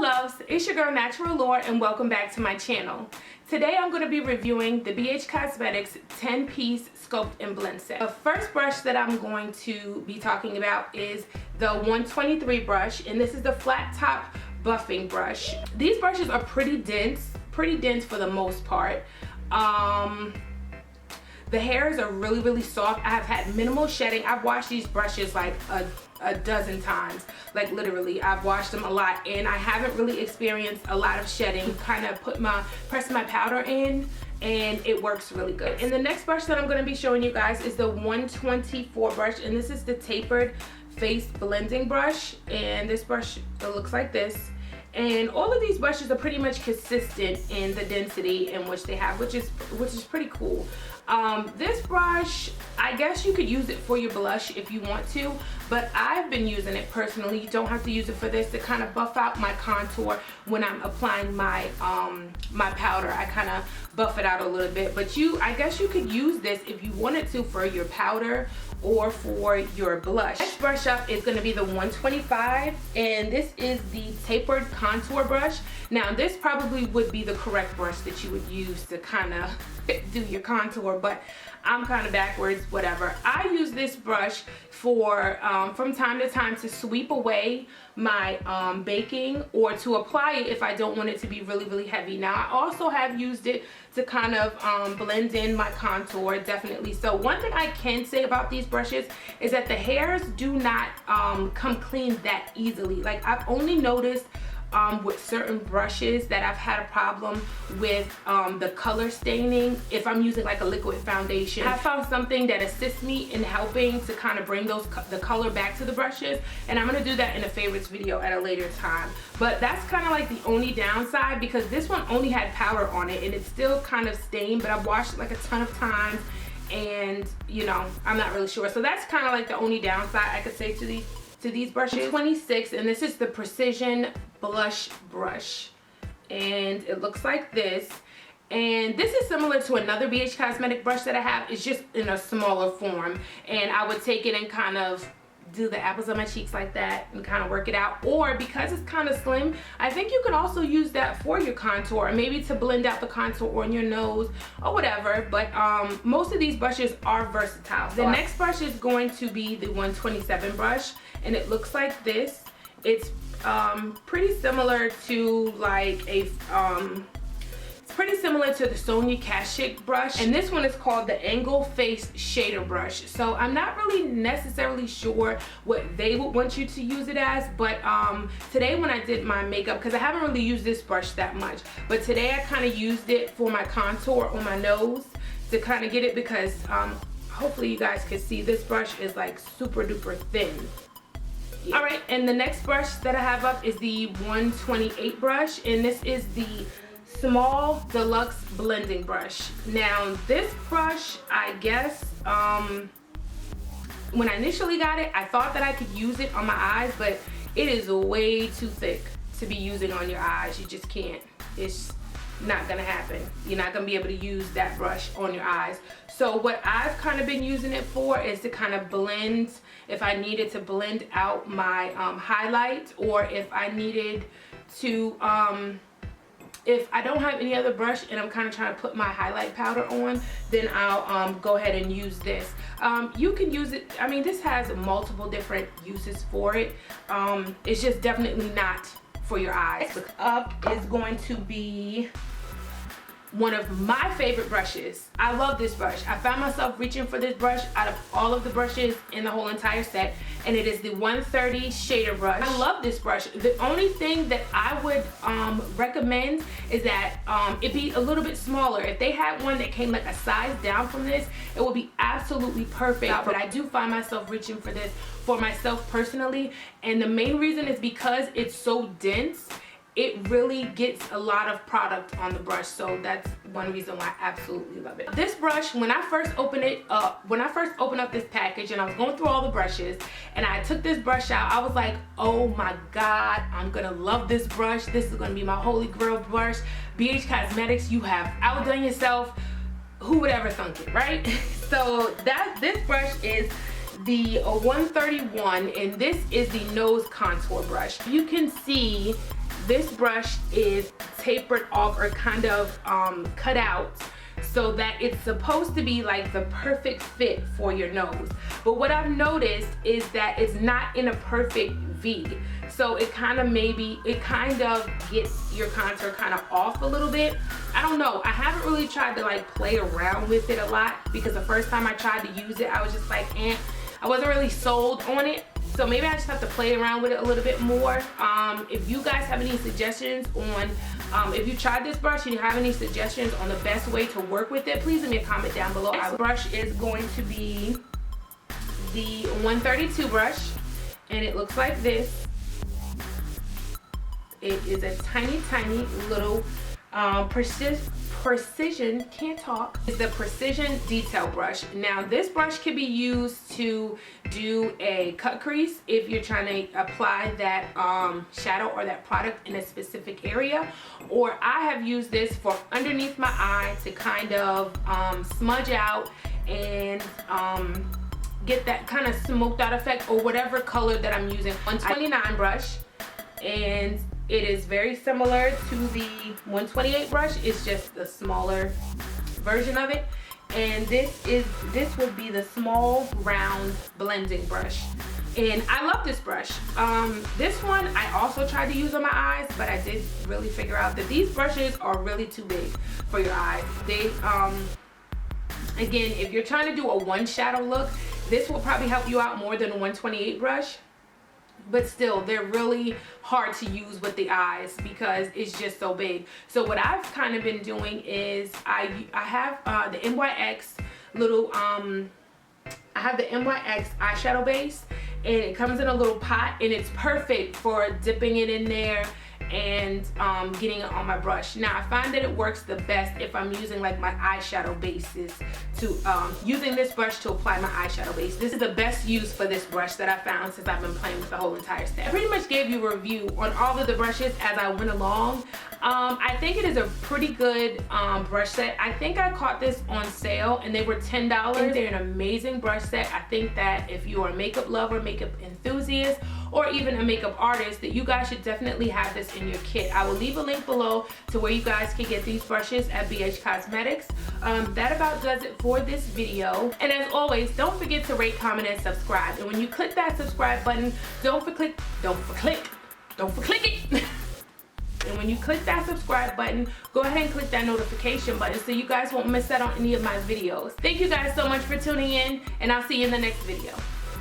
loves, it's your girl Natural Lore and welcome back to my channel. Today I'm going to be reviewing the BH Cosmetics 10-piece Sculpt and Blend set. The first brush that I'm going to be talking about is the 123 brush, and this is the flat top buffing brush. These brushes are pretty dense for the most part. The hairs are really soft. I have had minimal shedding. I've washed these brushes like a dozen times, like literally I've washed them a lot, and I haven't really experienced a lot of shedding. Kind of press my powder in and it works really good. And the next brush that I'm going to be showing you guys is the 124 brush, and this is the Tapered face blending brush, and this brush, it looks like this. And all of these brushes are pretty much consistent in the density in which they have, which is pretty cool. This brush, I guess you could use it for your blush if you want to, but I've been using it personally. You don't have to use it for this, to kind of buff out my contour when I'm applying my my powder. I kind of buff it out a little bit, but I guess you could use this if you wanted to for your powder or for your blush. Next brush up is going to be the 125, and this is the Tapered contour brush. Now this probably would be the correct brush that you would use to kind of do your contour, but I'm kind of backwards, whatever. I use this brush for from time to time to sweep away my baking, or to apply it if I don't want it to be really heavy. Now I also have used it to kind of blend in my contour, definitely. So one thing I can say about these brushes is that the hairs do not come clean that easily. Like, I've only noticed with certain brushes that I've had a problem with the color staining if I'm using like a liquid foundation. I found something that assists me in helping to kind of bring the color back to the brushes, and I'm going to do that in a favorites video at a later time. But that's kind of like the only downside, because this one only had powder on it and it's still kind of stained, but I've washed it like a ton of times, and you know, I'm not really sure. So that's kind of like the only downside I could say to these brushes. 26, and this is the Precision Blush Brush, and it looks like this. And this is similar to another BH Cosmetic brush that I have. It's just in a smaller form, and I would take it and kind of do the apples on my cheeks like that and kind of work it out. Or because it's kind of slim, I think you can also use that for your contour, or maybe to blend out the contour on your nose or whatever. But most of these brushes are versatile. The next brush is going to be the 127 brush, and it looks like this. It's pretty similar to like a pretty similar to the Sonia Kashuk brush, and this one is called the Angle Face Shader Brush. So I'm not really necessarily sure what they would want you to use it as, but today when I did my makeup, because I haven't really used this brush that much, but today I kind of used it for my contour on my nose to kind of get it, because hopefully you guys can see this brush is like super duper thin. Yeah. All right, and the next brush that I have up is the 128 brush, and this is the Small Deluxe Blending Brush. Now this brush, I guess, when I initially got it, I thought that I could use it on my eyes, but it is way too thick to be using on your eyes. You just can't. It's not gonna happen. You're not gonna be able to use that brush on your eyes. So what I've kind of been using it for is to kind of blend, if I needed to blend out my highlight, or if I needed to if I don't have any other brush and I'm kind of trying to put my highlight powder on, then I'll go ahead and use this. You can use it, I mean, this has multiple different uses for it. It's just definitely not for your eyes. Next up is going to be one of my favorite brushes. I love this brush. I found myself reaching for this brush out of all of the brushes in the whole entire set, and it is the 130 Shader Brush. I love this brush. The only thing that I would recommend is that it be a little bit smaller. If they had one that came like a size down from this, it would be absolutely perfect. But I do find myself reaching for this for myself personally, and the main reason is because it's so dense. It really gets a lot of product on the brush, so that's one reason why I absolutely love it. This brush, when I first opened up this package and I was going through all the brushes and I took this brush out, I was like, oh my god, I'm gonna love this brush. This is gonna be my holy grail brush. BH Cosmetics, you have outdone yourself. Who would ever thunk it, right? So this brush is the 131, and this is the nose contour brush. You can see this brush is tapered off or kind of cut out so that it's supposed to be like the perfect fit for your nose. But what I've noticed is that it's not in a perfect V. So it kind of gets your contour kind of off a little bit. I don't know. I haven't really tried to like play around with it a lot because the first time I tried to use it, I was just like, I wasn't really sold on it. So maybe I just have to play around with it a little bit more. If you guys have any suggestions on, if you tried this brush and you have any suggestions on the best way to work with it, please leave me a comment down below. This brush is going to be the 132 brush, and it looks like this. It is a tiny, tiny little precision, can't talk. It's the precision detail brush. Now this brush can be used to do a cut crease if you're trying to apply that shadow or that product in a specific area, or I have used this for underneath my eye to kind of smudge out and get that kind of smoked out effect or whatever color that I'm using. 129 brush, and it is very similar to the 128 brush. It's just the smaller version of it. And this would be the small round blending brush. And I love this brush. This one I also tried to use on my eyes, but I did really figure out that these brushes are really too big for your eyes. They again, if you're trying to do a one shadow look, this will probably help you out more than a 128 brush. But still, they're really hard to use with the eyes because it's just so big. So what I've kind of been doing is I have the NYX little I have the NYX eyeshadow base, and it comes in a little pot, and it's perfect for dipping it in there and getting it on my brush. Now I find that it works the best if I'm using like my eyeshadow bases to using this brush to apply my eyeshadow base. This is the best use for this brush that I found since I've been playing with the whole entire set. I pretty much gave you a review on all of the brushes as I went along. I think it is a pretty good brush set. I think I caught this on sale and they were $10. They're an amazing brush set. I think that if you are a makeup lover, makeup enthusiast, or even a makeup artist, that you guys should definitely have this in your kit. I will leave a link below to where you guys can get these brushes at BH Cosmetics. That about does it for this video. And as always, don't forget to rate, comment, and subscribe. And when you click that subscribe button, don't forget it. And when you click that subscribe button, go ahead and click that notification button so you guys won't miss out on any of my videos. Thank you guys so much for tuning in, and I'll see you in the next video.